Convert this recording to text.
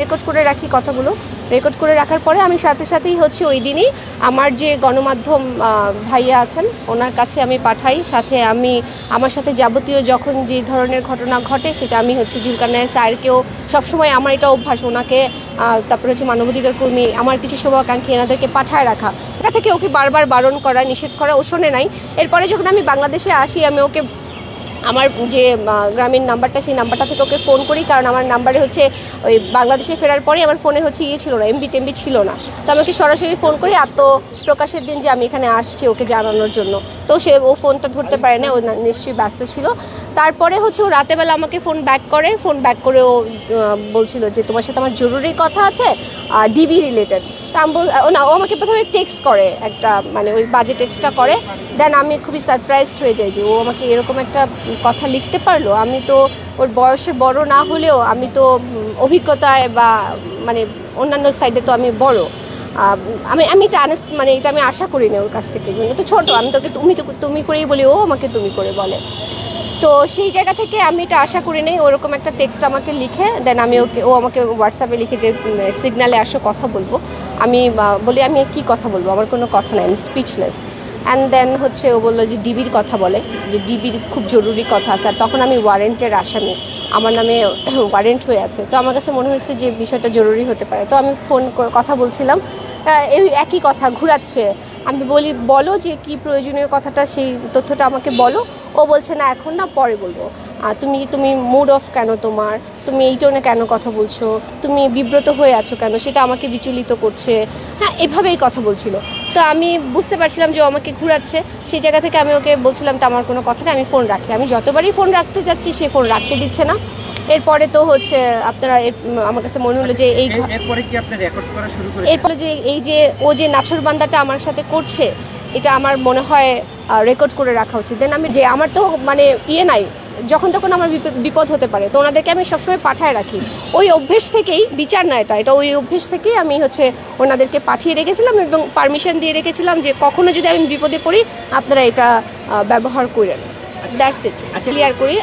Record করে রাখি কথাগুলো। রেকর্ড করে রাখার পরে আমি সাথে সাথেই হচ্ছে ওই দিনই আমার যে গণমাধ্যম ভাইয়া আছেন ওনার কাছে আমি পাঠাই। সাথে আমি আমার সাথে যাবতীয় যখন যে ধরনের ঘটনা ঘটে সেটা আমি হচ্ছে জুলকারনায়ের স্যারকেও সবসময় আমার এটা অভ্যাস, ওনাকে তারপরে হচ্ছে মানবাধিকার কর্মী আমার কিছু শুভাকাঙ্ক্ষী এনাদেরকে পাঠায় রাখা, এটা থেকে ওকে বারবার বারণ করা, নিষেধ করা, ও শোনে নাই। এরপরে যখন আমি বাংলাদেশে আসি আমি ওকে আমার যে গ্রামীণ নাম্বারটা সেই নাম্বারটা থেকে ওকে ফোন করি, কারণ আমার নাম্বারে হচ্ছে ওই বাংলাদেশে ফেরার পরে আমার ফোনে হচ্ছে ছিল না, এমবি টেমবি ছিল না। তো আমি ওকে সরাসরি ফোন করি আত্মপ্রকাশের দিন যে আমি এখানে আসছি ওকে জানানোর জন্য। তো ও ফোনটা ধরতে পারে না, ও নিশ্চয়ই ব্যস্ত ছিল। তারপরে হচ্ছে ও রাতেবেলা আমাকে ফোন ব্যাক করে ও বলছিল যে তোমার সাথে আমার জরুরি কথা আছে ডিবি রিলেটেড। তা আমি না, ও আমাকে প্রথমে টেক্সট করে একটা, মানে ওই বাজে টেক্সটটা করে। দেন আমি খুবই সারপ্রাইজড হয়ে যাই যে ও আমাকে এরকম একটা কথা লিখতে পারলো। আমি তো ওর বয়সে বড় না হলেও আমি তো অভিজ্ঞতায় বা মানে অন্যান্য সাইডে তো আমি বড়। আমি এটা মানে এটা আমি আশা করি না ওর কাছ থেকে, তো ছোটো, আমি তোকে তুমি করেই বলি, ও আমাকে তুমি করে বলে। তো সেই জায়গা থেকে আমি এটা আশা করি নাই। ওরকম একটা টেক্সট আমাকে লিখে দেন ও আমাকে হোয়াটসঅ্যাপে লিখে যে সিগনালে আসো কথা বলবো। আমি বলি আমি কি কথা বলবো, আমার কোনো কথা নাই, আমি স্পিচলেস। অ্যান্ড দেন হচ্ছে ও বললো যে ডিবির কথা বলে, যে ডিবির খুব জরুরি কথা আছে। আর তখন আমি ওয়ারেন্টের আসামি, আমার নামে ওয়ারেন্ট হয়ে আছে। তো আমার কাছে মনে হয়েছে যে বিষয়টা জরুরি হতে পারে। তো আমি কথা বলছিলাম, এই একই কথা ঘুরাচ্ছে। আমি বলি বলো যে কি প্রয়োজনীয় কথাটা, সেই তথ্যটা আমাকে বলো। ও বলছে না এখন না, পরে বলবো। তুমি মুড অফ কেন তোমার, তুমি এই টোনে কেন কথা বলছো, তুমি বিব্রত হয়ে আছো কেন, সেটা আমাকে বিচলিত করছে। হ্যাঁ, এভাবেই কথা বলছিল। তো আমি বুঝতে পারছিলাম যে ও আমাকে ঘুরাচ্ছে। সেই জায়গা থেকে আমি ওকে বলছিলাম তো আমার কোনো কথা নেই, আমি ফোন রাখি। আমি যতবারই ফোন রাখতে যাচ্ছি সে ফোন রাখতে দিচ্ছে না। এরপরে তো হচ্ছে আপনারা আমার কাছে মনে হলো যে এরপরে কি আপনি রেকর্ড করা শুরু করেছেন? এরপরে যে এই যে ও যে নাছরবান্দাটা আমার সাথে করছে, এটা আমার মনে হয় রেকর্ড করে রাখা উচিত। দেন আমি যে আমার তো মানে নাই, যখন তখন আমার বিপদ হতে পারে, তো ওনাদেরকে আমি সবসময় পাঠায় রাখি। ওই অভ্যেস থেকেই, বিচার না এটা ওই অভ্যেস থেকেই আমি হচ্ছে ওনাদেরকে পাঠিয়ে রেখেছিলাম এবং পারমিশন দিয়ে রেখেছিলাম যে কখনো যদি আমি বিপদে পড়ি আপনারা এটা ব্যবহার করেন। দ্যাটস ইট, ক্লিয়ার করি।